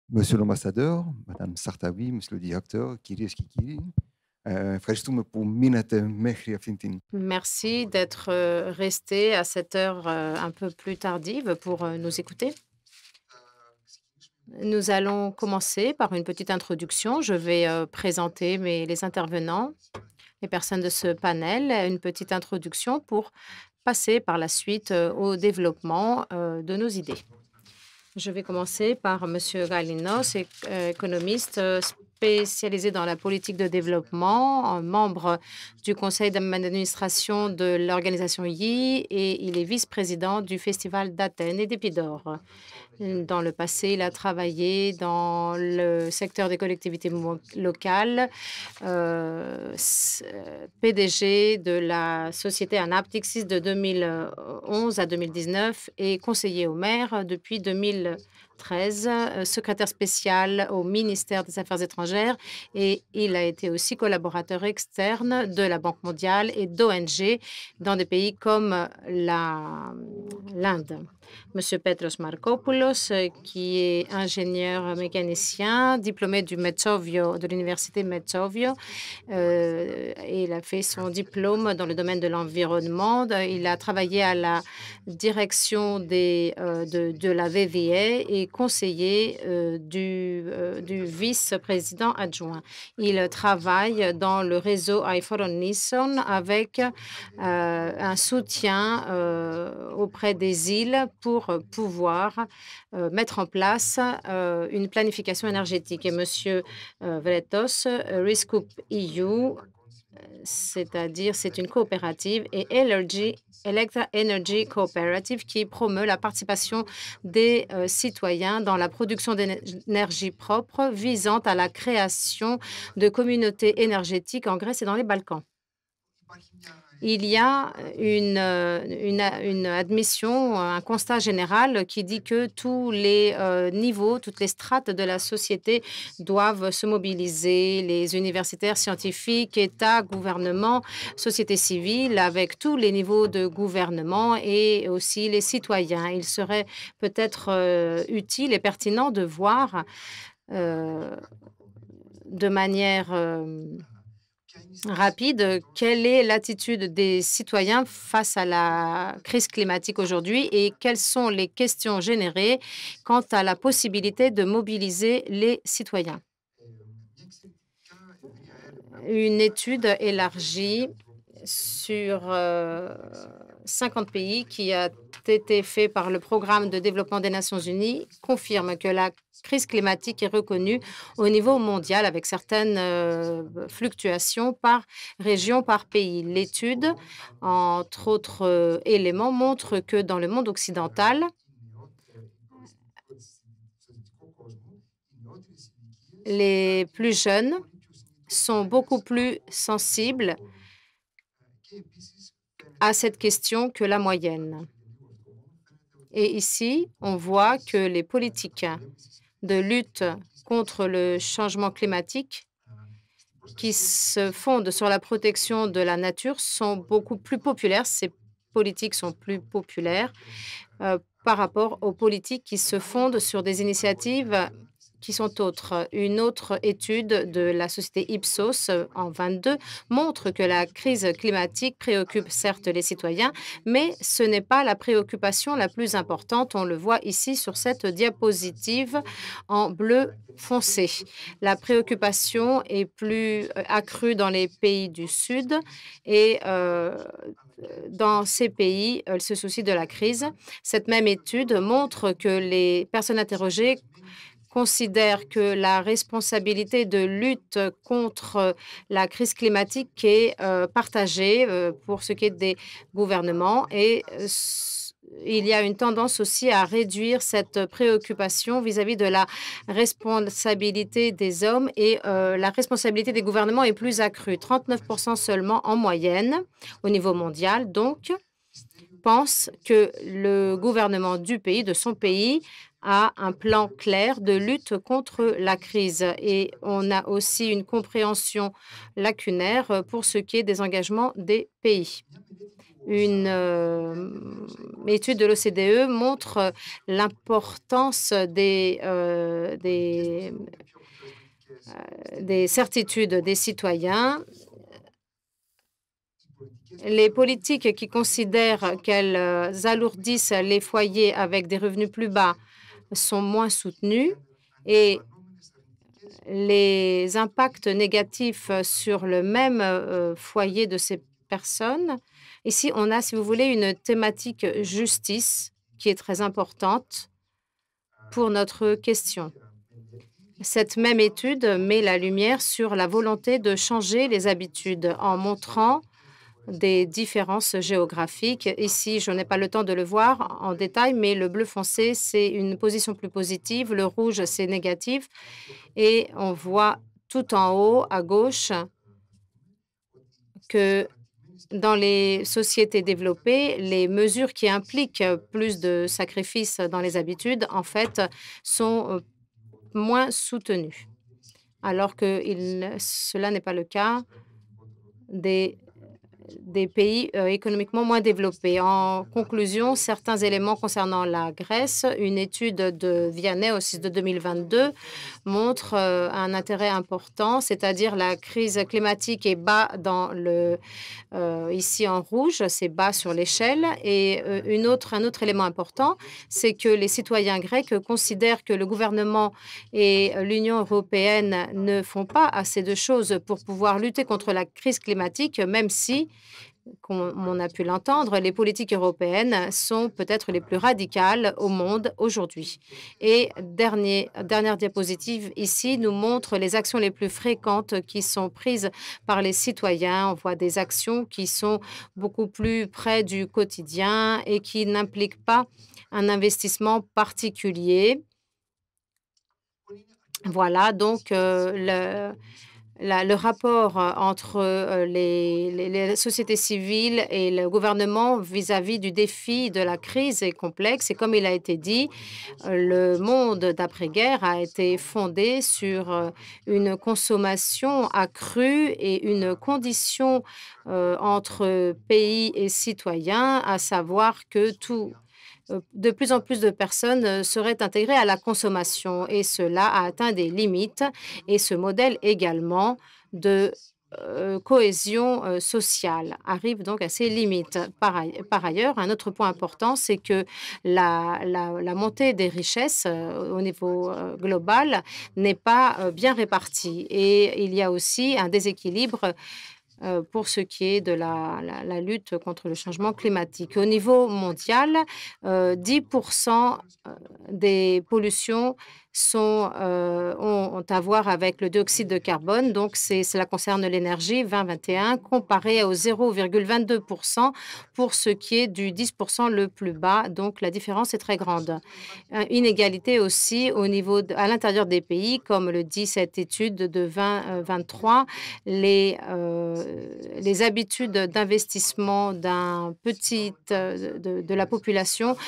Monsieur l'ambassadeur, Madame Sartawi, Monsieur le directeur, Kyrios Kikiri, ευχαριστούμε που μείνατε μέχρι αυτήν την. Merci d'être resté à cette heure un peu plus tardive pour nous écouter. Nous allons commencer par une petite introduction. Je vais présenter les intervenants, les personnes de ce panel, une petite introduction pour passer par la suite au développement de nos idées. Je vais commencer par Monsieur Galinos, économiste spécialisé dans la politique de développement, membre du conseil d'administration de l'organisation YI et il est vice-président du Festival d'Athènes et d'Épidore. Dans le passé, il a travaillé dans le secteur des collectivités locales, PDG de la société Anaptixis de 2011 à 2019 et conseiller au maire depuis 2013, secrétaire spécial au ministère des Affaires étrangères et il a été aussi collaborateur externe de la Banque mondiale et d'ONG dans des pays comme l'Inde. Monsieur Petros Markopoulos, qui est ingénieur mécanicien, diplômé de l'université Metsovio. Il a fait son diplôme dans le domaine de l'environnement. Il a travaillé à la direction de la VVA et conseiller du vice-président adjoint. Il travaille dans le réseau iPhone Nissan avec un soutien auprès des îles pour pouvoir mettre en place une planification énergétique. Et Monsieur Vretos, Riscoup EU, c'est-à-dire c'est une coopérative, et Electra Energy Cooperative qui promeut la participation des citoyens dans la production d'énergie propre visant à la création de communautés énergétiques en Grèce et dans les Balkans. Il y a une admission, un constat général qui dit que tous les niveaux, toutes les strates de la société doivent se mobiliser, les universitaires, scientifiques, États, gouvernements, société civile, avec tous les niveaux de gouvernement et aussi les citoyens. Il serait peut-être utile et pertinent de voir de manière rapide, quelle est l'attitude des citoyens face à la crise climatique aujourd'hui et quelles sont les questions générées quant à la possibilité de mobiliser les citoyens. Une étude élargie sur 50 pays qui a été faite par le Programme de développement des Nations unies confirme que la crise climatique est reconnue au niveau mondial avec certaines fluctuations par région, par pays. L'étude, entre autres éléments, montre que dans le monde occidental, les plus jeunes sont beaucoup plus sensibles à cette question que la moyenne. Et ici, on voit que les politiques de lutte contre le changement climatique qui se fondent sur la protection de la nature sont beaucoup plus populaires. Ces politiques sont plus populaires par rapport aux politiques qui se fondent sur des initiatives qui sont autres. Une autre étude de la société Ipsos en 22 montre que la crise climatique préoccupe certes les citoyens, mais ce n'est pas la préoccupation la plus importante. On le voit ici sur cette diapositive en bleu foncé. La préoccupation est plus accrue dans les pays du Sud et dans ces pays, elles se soucient de la crise. Cette même étude montre que les personnes interrogées considèrent que la responsabilité de lutte contre la crise climatique est partagée pour ce qui est des gouvernements et il y a une tendance aussi à réduire cette préoccupation vis-à-vis de la responsabilité des hommes et la responsabilité des gouvernements est plus accrue, 39% seulement en moyenne au niveau mondial. Donc, pense que le gouvernement du pays, de son pays, a un plan clair de lutte contre la crise. Et on a aussi une compréhension lacunaire pour ce qui est des engagements des pays. Une étude de l'OCDE montre l'importance des des certitudes des citoyens. Les politiques qui considèrent qu'elles alourdissent les foyers avec des revenus plus bas sont moins soutenues et les impacts négatifs sur le même foyer de ces personnes. Ici, on a, si vous voulez, une thématique justice qui est très importante pour notre question. Cette même étude met la lumière sur la volonté de changer les habitudes en montrant des différences géographiques. Ici, je n'ai pas le temps de le voir en détail, mais le bleu foncé, c'est une position plus positive, le rouge, c'est négatif. Et on voit tout en haut, à gauche, que dans les sociétés développées, les mesures qui impliquent plus de sacrifices dans les habitudes, en fait, sont moins soutenues, alors que cela n'est pas le cas des pays économiquement moins développés. En conclusion, certains éléments concernant la Grèce, une étude de Vianney aussi de 2022 montre un intérêt important, c'est-à-dire la crise climatique est bas ici en rouge, c'est bas sur l'échelle. Et un autre élément important, c'est que les citoyens grecs considèrent que le gouvernement et l'Union européenne ne font pas assez de choses pour pouvoir lutter contre la crise climatique, même si, comme on a pu l'entendre, les politiques européennes sont peut-être les plus radicales au monde aujourd'hui. Et dernière diapositive ici nous montre les actions les plus fréquentes qui sont prises par les citoyens. On voit des actions qui sont beaucoup plus près du quotidien et qui n'impliquent pas un investissement particulier. Voilà donc le rapport entre les sociétés civiles et le gouvernement vis-à-vis du défi de la crise est complexe. Et comme il a été dit, le monde d'après-guerre a été fondé sur une consommation accrue et une condition entre pays et citoyens, à savoir que de plus en plus de personnes seraient intégrées à la consommation et cela a atteint des limites. Et ce modèle également de cohésion sociale arrive donc à ses limites. Par ailleurs, un autre point important, c'est que la montée des richesses au niveau global n'est pas bien répartie et il y a aussi un déséquilibre pour ce qui est de la lutte contre le changement climatique. Au niveau mondial, 10% des pollutions ont à voir avec le dioxyde de carbone. Donc, cela concerne l'énergie 2021, comparé aux 0,22% pour ce qui est du 10% le plus bas. Donc, la différence est très grande. Inégalité aussi à l'intérieur des pays, comme le dit cette étude de 2023, les habitudes d'investissement de la population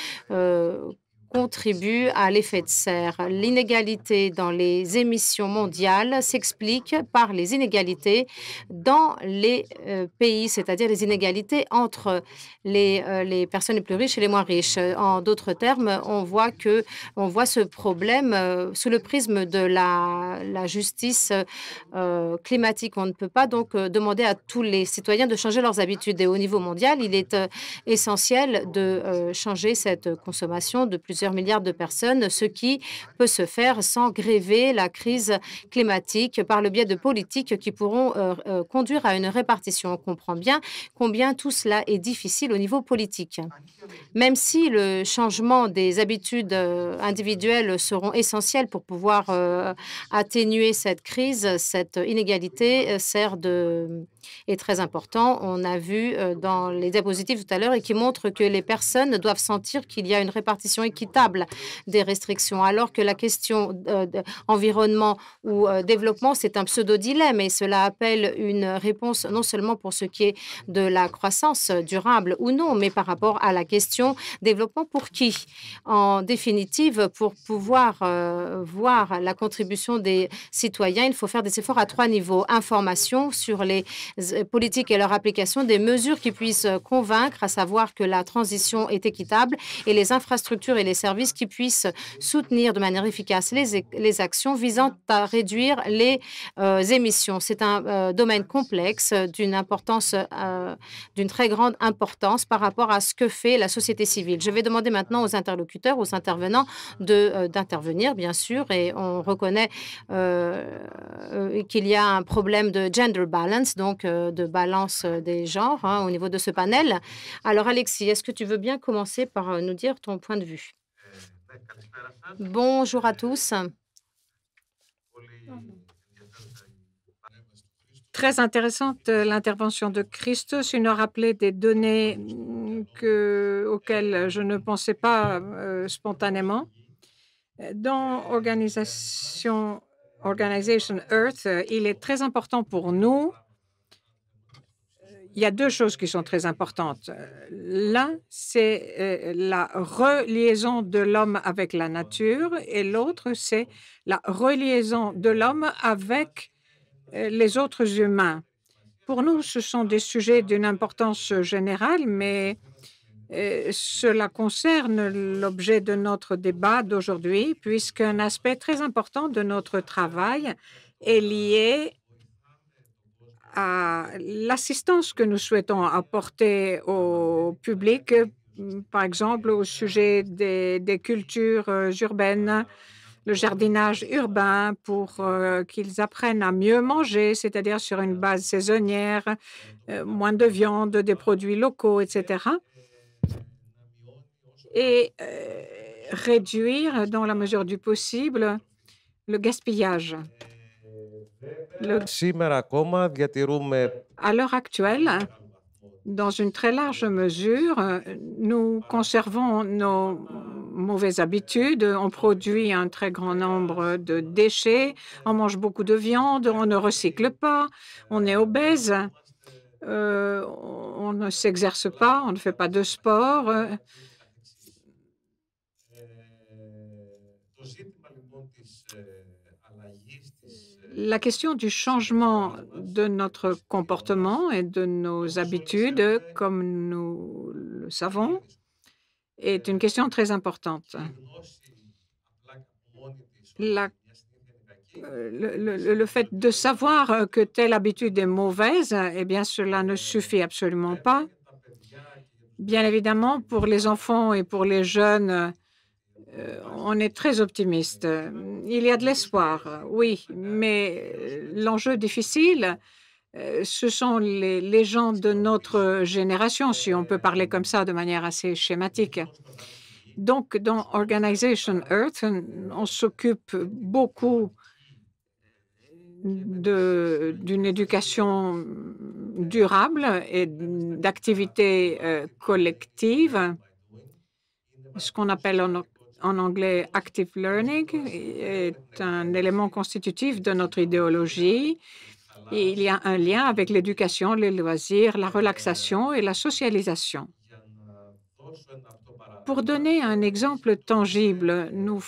contribue à l'effet de serre. L'inégalité dans les émissions mondiales s'explique par les inégalités dans les pays, c'est-à-dire les inégalités entre les personnes les plus riches et les moins riches. En d'autres termes, on voit ce problème sous le prisme de la justice climatique. On ne peut pas donc demander à tous les citoyens de changer leurs habitudes. Et au niveau mondial, il est essentiel de changer cette consommation de plusieurs milliards de personnes, ce qui peut se faire sans gréver la crise climatique par le biais de politiques qui pourront conduire à une répartition. On comprend bien combien tout cela est difficile au niveau politique. Même si le changement des habitudes individuelles seront essentiels pour pouvoir atténuer cette crise, cette inégalité est très important. On a vu dans les diapositives tout à l'heure et qui montre que les personnes doivent sentir qu'il y a une répartition équitable des restrictions, alors que la question environnement ou développement, c'est un pseudo-dilemme et cela appelle une réponse non seulement pour ce qui est de la croissance durable ou non, mais par rapport à la question développement pour qui? En définitive, pour pouvoir voir la contribution des citoyens, il faut faire des efforts à 3 niveaux. Information sur les politiques et leur application, des mesures qui puissent convaincre, à savoir que la transition est équitable, et les infrastructures et les services qui puissent soutenir de manière efficace les actions visant à réduire les émissions. C'est un domaine complexe d'une très grande importance par rapport à ce que fait la société civile. Je vais demander maintenant aux interlocuteurs, aux intervenants d'intervenir, bien sûr, et on reconnaît qu'il y a un problème de gender balance, donc de balance des genres au niveau de ce panel. Alors, Alexis, est-ce que tu veux bien commencer par nous dire ton point de vue? Bonjour à tous. Très intéressante l'intervention de Christos. Il nous a rappelé des données auxquelles je ne pensais pas spontanément. Dans Organization Earth, il est très important pour nous. Il y a deux choses qui sont très importantes. L'un, c'est la reliaison de l'homme avec la nature et l'autre, c'est la reliaison de l'homme avec les autres humains. Pour nous, ce sont des sujets d'une importance générale, mais cela concerne l'objet de notre débat d'aujourd'hui, puisqu'un aspect très important de notre travail est lié à l'assistance que nous souhaitons apporter au public, par exemple au sujet des cultures urbaines, le jardinage urbain pour qu'ils apprennent à mieux manger, c'est-à-dire sur une base saisonnière, moins de viande, des produits locaux, etc. Et réduire, dans la mesure du possible, le gaspillage. À l'heure actuelle, dans une très large mesure, nous conservons nos mauvaises habitudes. On produit un très grand nombre de déchets, on mange beaucoup de viande, on ne recycle pas, on est obèse, on ne s'exerce pas, on ne fait pas de sport. La question du changement de notre comportement et de nos habitudes, comme nous le savons, est une question très importante. Le fait de savoir que telle habitude est mauvaise, eh bien, cela ne suffit absolument pas. Bien évidemment, pour les enfants et pour les jeunes, on est très optimiste. Il y a de l'espoir, oui, mais l'enjeu difficile, ce sont les gens de notre génération, si on peut parler comme ça de manière assez schématique. Donc, dans Organization Earth, on s'occupe beaucoup d'une éducation durable et d'activités collectives, ce qu'on appelle en anglais active learning, est un élément constitutif de notre idéologie. Et il y a un lien avec l'éducation, les loisirs, la relaxation et la socialisation. Pour donner un exemple tangible, nous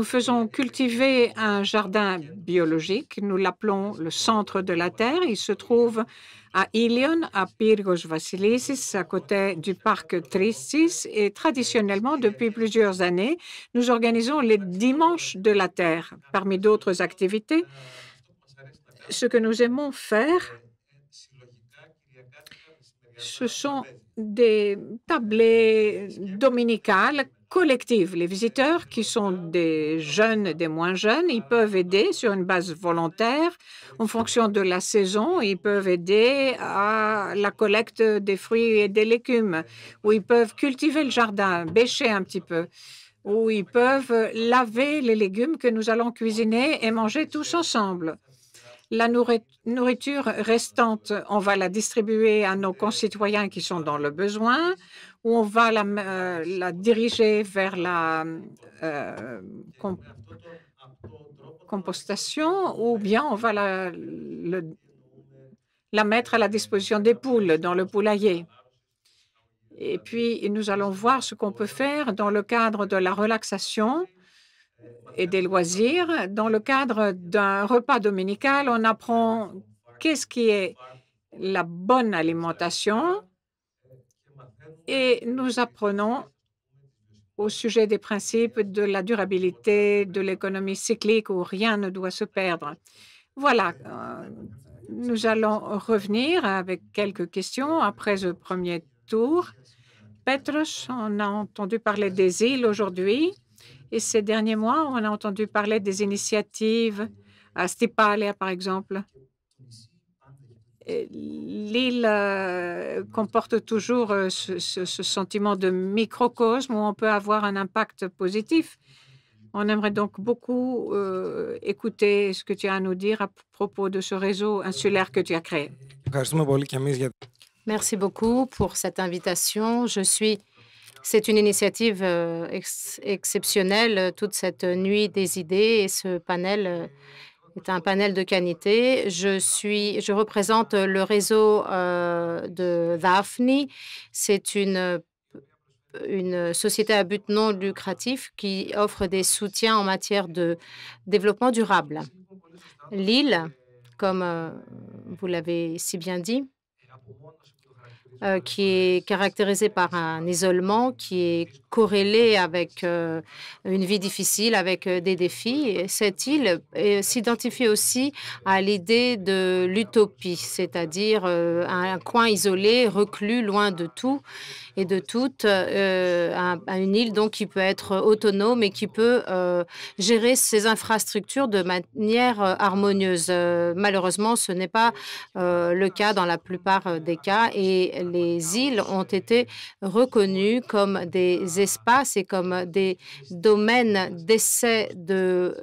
faisons cultiver un jardin biologique. Nous l'appelons le centre de la Terre. Il se trouve à Ilion, à Pyrgos Vassilissis, à côté du parc Tristis. Et traditionnellement, depuis plusieurs années, nous organisons les dimanches de la Terre. Parmi d'autres activités, ce que nous aimons faire, ce sont des tablées dominicales collectives. Les visiteurs, qui sont des jeunes et des moins jeunes, ils peuvent aider sur une base volontaire. En fonction de la saison, ils peuvent aider à la collecte des fruits et des légumes, ou ils peuvent cultiver le jardin, bêcher un petit peu, ou ils peuvent laver les légumes que nous allons cuisiner et manger tous ensemble. La nourriture restante, on va la distribuer à nos concitoyens qui sont dans le besoin, ou on va la diriger vers la compostation, ou bien on va la mettre à la disposition des poules dans le poulailler. Et puis, nous allons voir ce qu'on peut faire dans le cadre de la relaxation et des loisirs. Dans le cadre d'un repas dominical, on apprend qu'est-ce qui est la bonne alimentation Et nous apprenons au sujet des principes de la durabilité, de l'économie cyclique où rien ne doit se perdre. Voilà, nous allons revenir avec quelques questions après ce premier tour. Petros, on a entendu parler des îles aujourd'hui et ces derniers mois, on a entendu parler des initiatives à Stipalia, par exemple. L'île comporte toujours ce sentiment de microcosme où on peut avoir un impact positif. On aimerait donc beaucoup écouter ce que tu as à nous dire à propos de ce réseau insulaire que tu as créé. Merci beaucoup pour cette invitation. C'est une initiative exceptionnelle, toute cette nuit des idées et ce panel est un panel de qualité. Je représente le réseau de Daphne. C'est une société à but non lucratif qui offre des soutiens en matière de développement durable. L'île, comme vous l'avez si bien dit, qui est caractérisée par un isolement qui est corrélé avec une vie difficile, avec des défis. Et cette île s'identifie aussi à l'idée de l'utopie, c'est-à-dire un coin isolé, reclus, loin de tout et de toutes, une île donc qui peut être autonome et qui peut gérer ses infrastructures de manière harmonieuse. Malheureusement, ce n'est pas le cas dans la plupart des cas et les îles ont été reconnues comme des espaces et comme des domaines d'essai de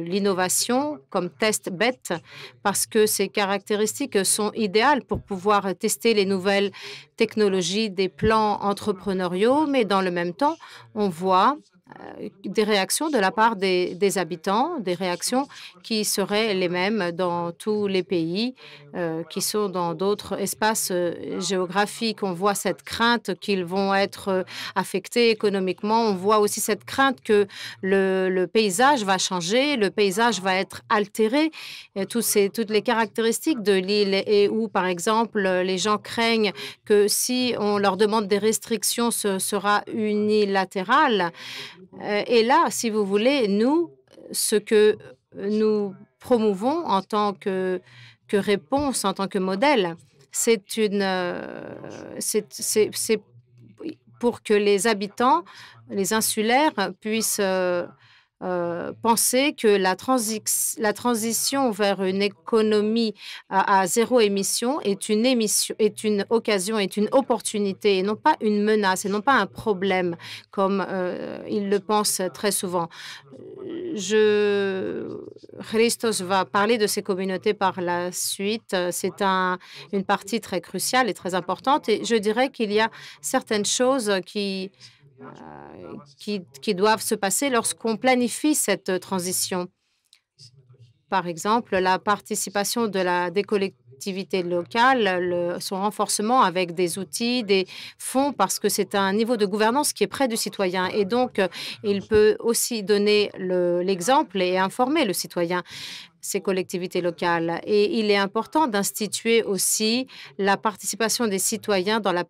l'innovation, comme test bed, parce que ces caractéristiques sont idéales pour pouvoir tester les nouvelles technologies, des plans entrepreneuriaux, mais dans le même temps, on voit des réactions de la part des habitants, des réactions qui seraient les mêmes dans tous les pays qui sont dans d'autres espaces géographiques. On voit cette crainte qu'ils vont être affectés économiquement. On voit aussi cette crainte que le paysage va changer, le paysage va être altéré. Et toutes les caractéristiques de l'île et où, par exemple, les gens craignent que si on leur demande des restrictions, ce sera unilatéral. Et là, si vous voulez, ce que nous promouvons en tant que réponse, en tant que modèle, c'est pour que les habitants, les insulaires, puissent penser que la transition vers une économie à zéro émission, est une occasion, est une opportunité et non pas une menace et non pas un problème comme ils le pensent très souvent. Christos va parler de ces communautés par la suite. C'est une partie très cruciale et très importante et je dirais qu'il y a certaines choses qui doivent se passer lorsqu'on planifie cette transition. Par exemple, la participation des collectivités locales, son renforcement avec des outils, des fonds, parce que c'est un niveau de gouvernance qui est près du citoyen. Et donc, il peut aussi donner l'exemple et informer le citoyen, ces collectivités locales. Et il est important d'instituer aussi la participation des citoyens dans la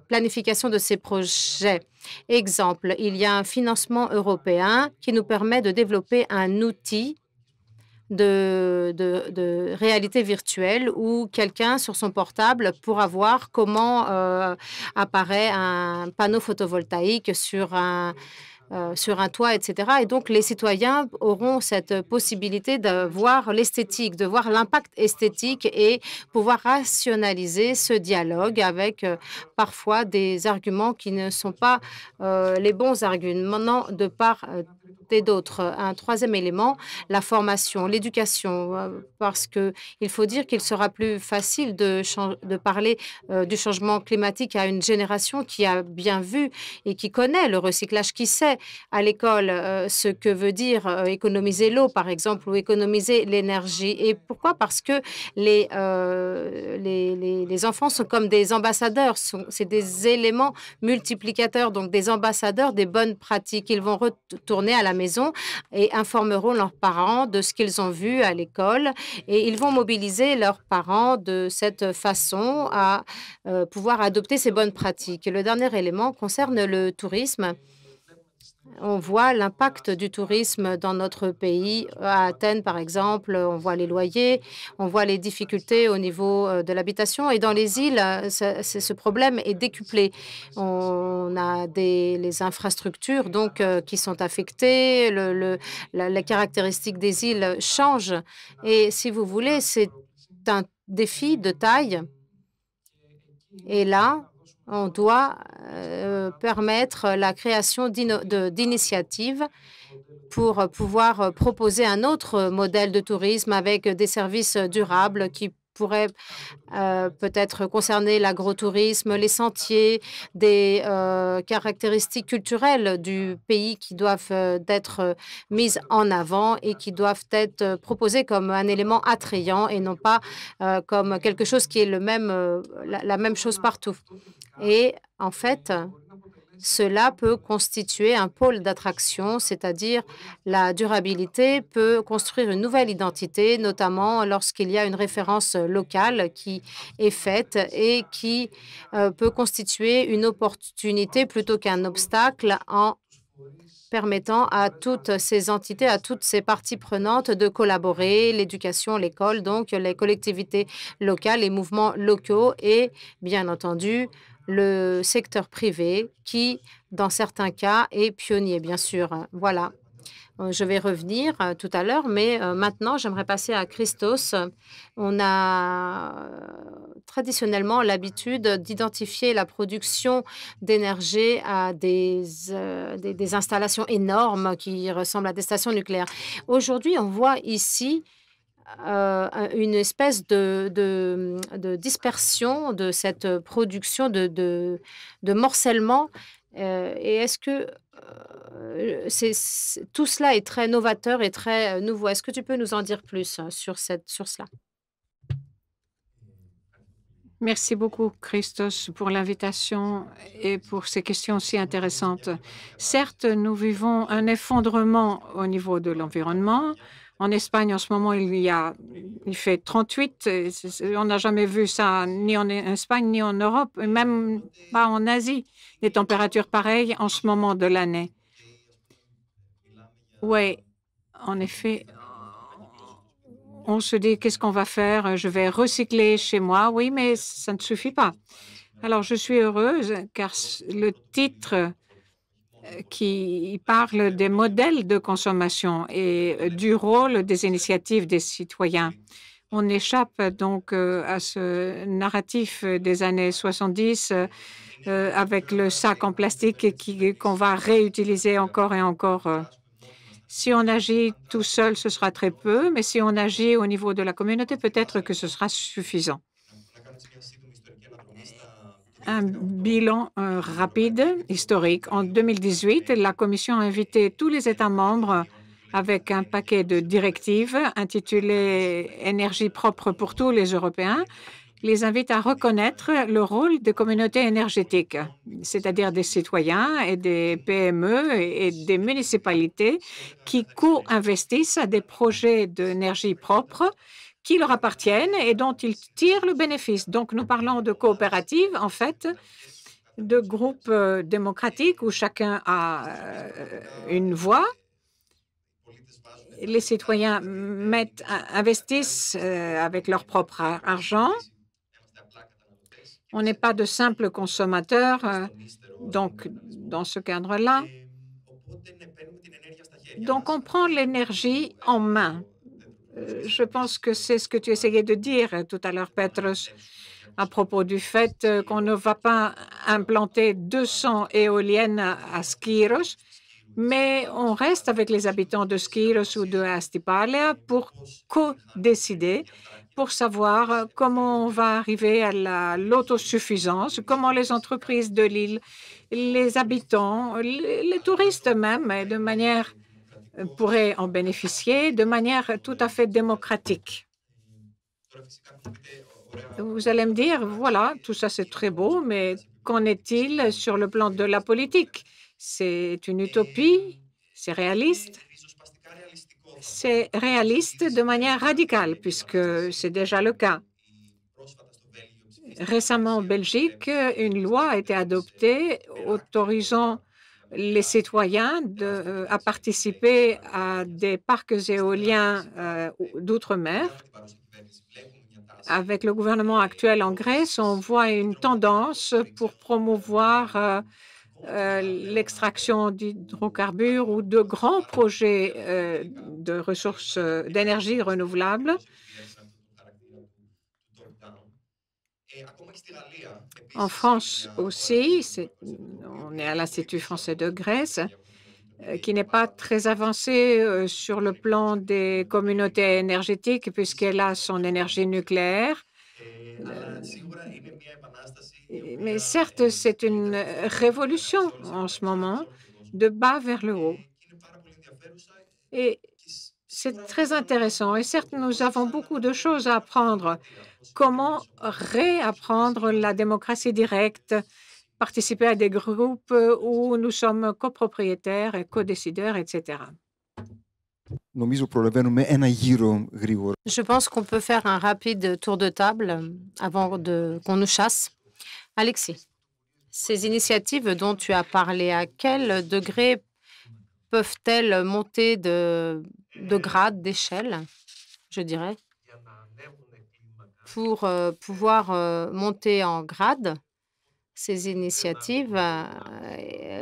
planification de ces projets. Exemple, il y a un financement européen qui nous permet de développer un outil de réalité virtuelle où quelqu'un sur son portable pourra voir comment apparaît un panneau photovoltaïque sur un toit, etc. Et donc, les citoyens auront cette possibilité de voir l'esthétique, de voir l'impact esthétique et pouvoir rationaliser ce dialogue avec parfois des arguments qui ne sont pas les bons arguments de part et d'autre. Un troisième élément, la formation, l'éducation, parce qu'il faut dire qu'il sera plus facile de parler du changement climatique à une génération qui a bien vu et qui connaît le recyclage, qui sait à l'école ce que veut dire économiser l'eau, par exemple, ou économiser l'énergie. Et pourquoi? Parce que les enfants sont comme des ambassadeurs, c'est des éléments multiplicateurs, donc des ambassadeurs des bonnes pratiques. Ils vont retourner à la maison et informeront leurs parents de ce qu'ils ont vu à l'école et ils vont mobiliser leurs parents de cette façon à pouvoir adopter ces bonnes pratiques. Et le dernier élément concerne le tourisme. On voit l'impact du tourisme dans notre pays. À Athènes, par exemple, on voit les loyers, on voit les difficultés au niveau de l'habitation. Et dans les îles, ce problème est décuplé. On a les infrastructures donc, qui sont affectées. Les caractéristiques des îles changent. Et si vous voulez, c'est un défi de taille. Et là, on doit permettre la création d'initiatives pour pouvoir proposer un autre modèle de tourisme avec des services durables qui pourraient peut-être concerner l'agrotourisme, les sentiers, des caractéristiques culturelles du pays qui doivent être mises en avant et qui doivent être proposées comme un élément attrayant et non pas comme quelque chose qui est la même chose partout. Et en fait, cela peut constituer un pôle d'attraction, c'est-à-dire la durabilité peut construire une nouvelle identité, notamment lorsqu'il y a une référence locale qui est faite et qui peut constituer une opportunité plutôt qu'un obstacle en permettant à toutes ces entités, à toutes ces parties prenantes de collaborer, l'éducation, l'école, donc les collectivités locales, les mouvements locaux et, bien entendu, le secteur privé qui, dans certains cas, est pionnier, bien sûr. Voilà. Je vais revenir tout à l'heure, mais maintenant, j'aimerais passer à Christos. On a traditionnellement l'habitude d'identifier la production d'énergie à des installations énormes qui ressemblent à des stations nucléaires. Aujourd'hui, on voit ici une espèce de dispersion de cette production, de morcellement. Et est-ce que tout cela est très novateur et très nouveau? Est-ce que tu peux nous en dire plus sur cela? Merci beaucoup, Christos, pour l'invitation et pour ces questions si intéressantes. Certes, nous vivons un effondrement au niveau de l'environnement. En Espagne, en ce moment, il fait 38. On n'a jamais vu ça ni en Espagne, ni en Europe, et même pas en Asie, des températures pareilles en ce moment de l'année. Oui, en effet, on se dit, qu'est-ce qu'on va faire? Je vais recycler chez moi. Oui, mais ça ne suffit pas. Alors, je suis heureuse car le titre qui parle des modèles de consommation et du rôle des initiatives des citoyens. On échappe donc à ce narratif des années 70 avec le sac en plastique qu'on va réutiliser encore et encore. Si on agit tout seul, ce sera très peu, mais si on agit au niveau de la communauté, peut-être que ce sera suffisant. Un bilan rapide, historique. En 2018, la Commission a invité tous les États membres avec un paquet de directives intitulé « Énergie propre pour tous les Européens », les invite à reconnaître le rôle des communautés énergétiques, c'est-à-dire des citoyens et des PME et des municipalités qui co-investissent à des projets d'énergie propre qui leur appartiennent et dont ils tirent le bénéfice. Donc, nous parlons de coopératives, en fait, de groupes démocratiques où chacun a une voix. Les citoyens investissent avec leur propre argent. On n'est pas de simples consommateurs, donc dans ce cadre-là. Donc, on prend l'énergie en main. Je pense que c'est ce que tu essayais de dire tout à l'heure, Petros, à propos du fait qu'on ne va pas implanter 200 éoliennes à Skyros, mais on reste avec les habitants de Skyros ou de Astypalea pour co-décider, pour savoir comment on va arriver à l'autosuffisance, comment les entreprises de l'île, les habitants, les touristes même, de manière pourraient en bénéficier de manière tout à fait démocratique. Vous allez me dire, voilà, tout ça c'est très beau, mais qu'en est-il sur le plan de la politique? C'est une utopie C'est réaliste. C'est réaliste de manière radicale, puisque c'est déjà le cas. Récemment, en Belgique, une loi a été adoptée autorisant les citoyens à participer à des parcs éoliens d'outre-mer. Avec le gouvernement actuel en Grèce, on voit une tendance pour promouvoir l'extraction d'hydrocarbures ou de grands projets de ressources d'énergie renouvelables. En France aussi, on est à l'Institut français de Grèce, qui n'est pas très avancé sur le plan des communautés énergétiques puisqu'elle a son énergie nucléaire. Mais certes, c'est une révolution en ce moment, de bas vers le haut. Et c'est très intéressant. Et certes, nous avons beaucoup de choses à apprendre. Comment réapprendre la démocratie directe, participer à des groupes où nous sommes copropriétaires et codécideurs, etc. Je pense qu'on peut faire un rapide tour de table avant qu'on nous chasse. Alexis, ces initiatives dont tu as parlé, à quel degré peuvent-elles monter de grade, d'échelle, je dirais, pour pouvoir monter en grade ces initiatives?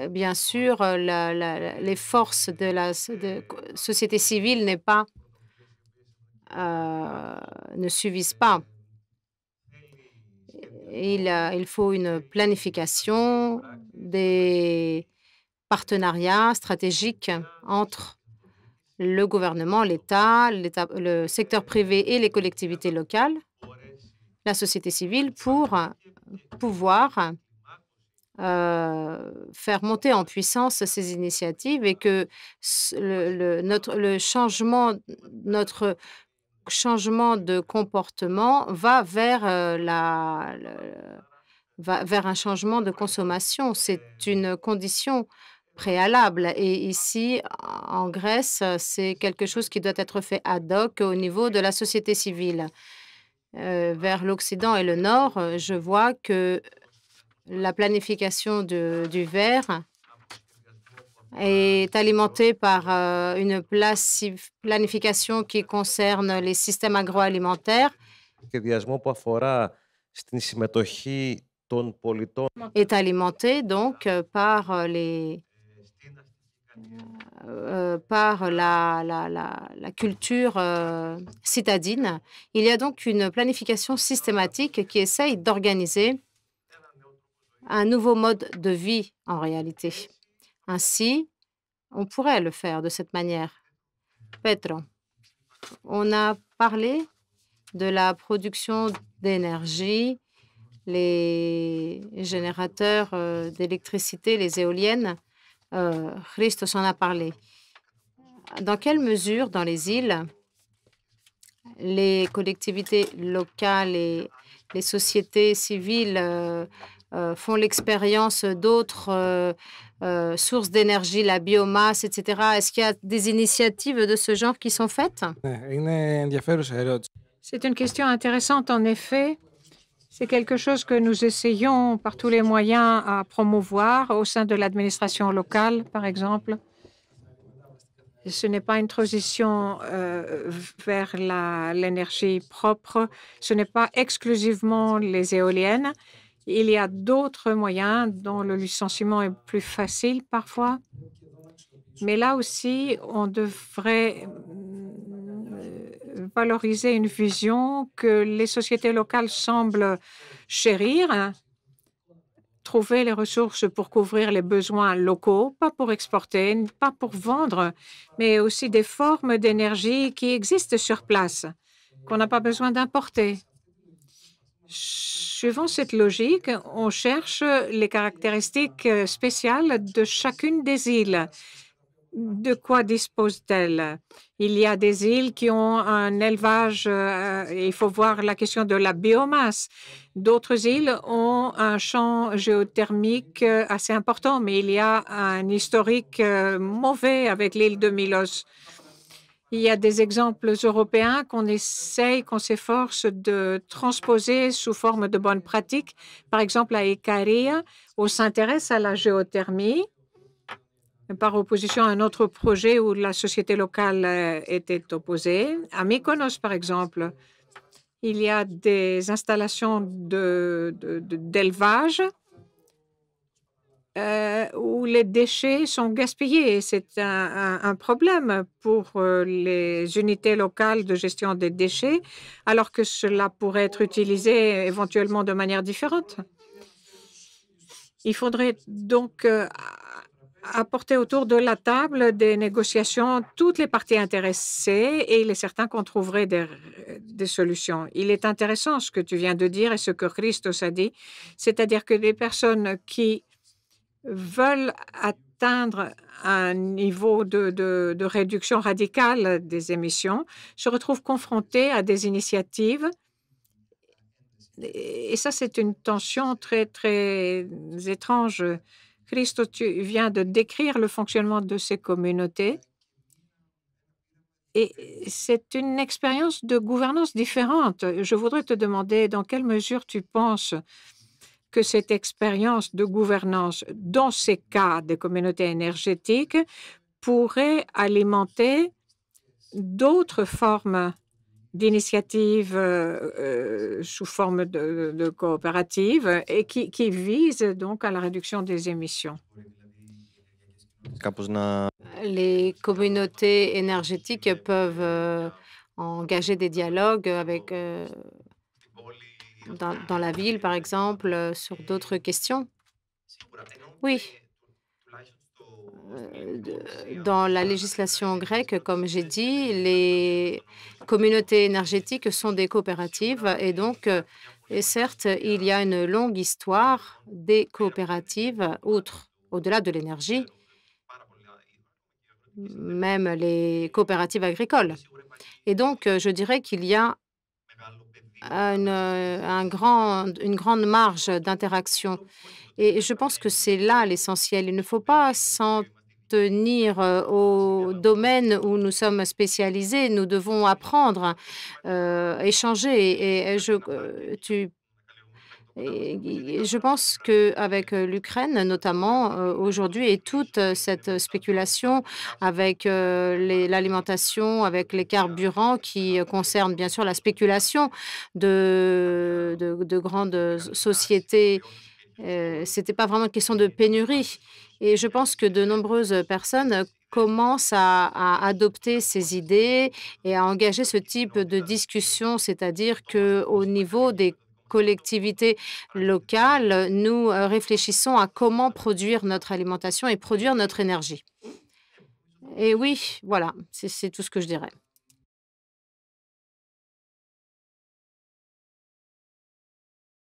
Bien sûr, les forces de la société civile ne suffisent pas. Il faut une planification, des partenariats stratégiques entre le gouvernement, l'État, le secteur privé et les collectivités locales, la société civile, pour pouvoir faire monter en puissance ces initiatives et que notre changement de comportement va vers vers un changement de consommation. C'est une condition préalable. Et ici, en Grèce, c'est quelque chose qui doit être fait ad hoc au niveau de la société civile. Vers l'Occident et le Nord, je vois que la planification du verre est alimentée par une planification qui concerne les systèmes agroalimentaires, est alimentée donc par la culture citadine. Il y a donc une planification systématique qui essaye d'organiser un nouveau mode de vie en réalité. Ainsi, on pourrait le faire de cette manière. Petro, on a parlé de la production d'énergie, les générateurs d'électricité, les éoliennes. Christos en a parlé. Dans quelle mesure, dans les îles, les collectivités locales et les sociétés civiles font l'expérience d'autres sources d'énergie, la biomasse, etc. Est-ce qu'il y a des initiatives de ce genre qui sont faites? C'est une question intéressante, en effet. C'est quelque chose que nous essayons par tous les moyens à promouvoir au sein de l'administration locale, par exemple. Ce n'est pas une transition vers l'énergie propre. Ce n'est pas exclusivement les éoliennes. Il y a d'autres moyens dont le licenciement est plus facile parfois. Mais là aussi, on devrait valoriser une vision que les sociétés locales semblent chérir, trouver les ressources pour couvrir les besoins locaux, pas pour exporter, pas pour vendre, mais aussi des formes d'énergie qui existent sur place, qu'on n'a pas besoin d'importer. Suivant cette logique, on cherche les caractéristiques spéciales de chacune des îles. de quoi disposent-elles? Il y a des îles qui ont un élevage, il faut voir la question de la biomasse. D'autres îles ont un champ géothermique assez important, mais il y a un historique mauvais avec l'île de Milos. Il y a des exemples européens qu'on s'efforce de transposer sous forme de bonnes pratiques. Par exemple, à Ikaria, on s'intéresse à la géothermie par opposition à un autre projet où la société locale était opposée. À Mykonos, par exemple, il y a des installations d'élevage où les déchets sont gaspillés. C'est un problème pour les unités locales de gestion des déchets, alors que cela pourrait être utilisé éventuellement de manière différente. Il faudrait donc apporter autour de la table des négociations toutes les parties intéressées et il est certain qu'on trouverait des solutions. Il est intéressant ce que tu viens de dire et ce que Christos a dit, c'est-à-dire que les personnes qui veulent atteindre un niveau de réduction radicale des émissions se retrouvent confrontés à des initiatives. Et ça, c'est une tension très, très étrange. Christo, tu viens de décrire le fonctionnement de ces communautés. Et c'est une expérience de gouvernance différente. Je voudrais te demander dans quelle mesure tu penses que cette expérience de gouvernance, dans ces cas des communautés énergétiques, pourrait alimenter d'autres formes d'initiatives sous forme de coopératives et qui visent donc à la réduction des émissions. Les communautés énergétiques peuvent engager des dialogues avec, dans la ville, par exemple, sur d'autres questions. Oui. Dans la législation grecque, comme j'ai dit, les communautés énergétiques sont des coopératives et donc, et certes, il y a une longue histoire des coopératives, au-delà de l'énergie, même les coopératives agricoles. Et donc, je dirais qu'il y a une grande marge d'interaction. Et je pense que c'est là l'essentiel. Il ne faut pas s'en tenir au domaine où nous sommes spécialisés. Nous devons apprendre, échanger. Et je pense qu'avec l'Ukraine, notamment aujourd'hui, et toute cette spéculation avec l'alimentation, avec les carburants qui concernent bien sûr la spéculation de grandes sociétés, ce n'était pas vraiment une question de pénurie. Et je pense que de nombreuses personnes commencent à adopter ces idées et à engager ce type de discussion, c'est-à-dire qu'au niveau des collectivités locales, nous réfléchissons à comment produire notre alimentation et produire notre énergie. Et oui, voilà, c'est tout ce que je dirais.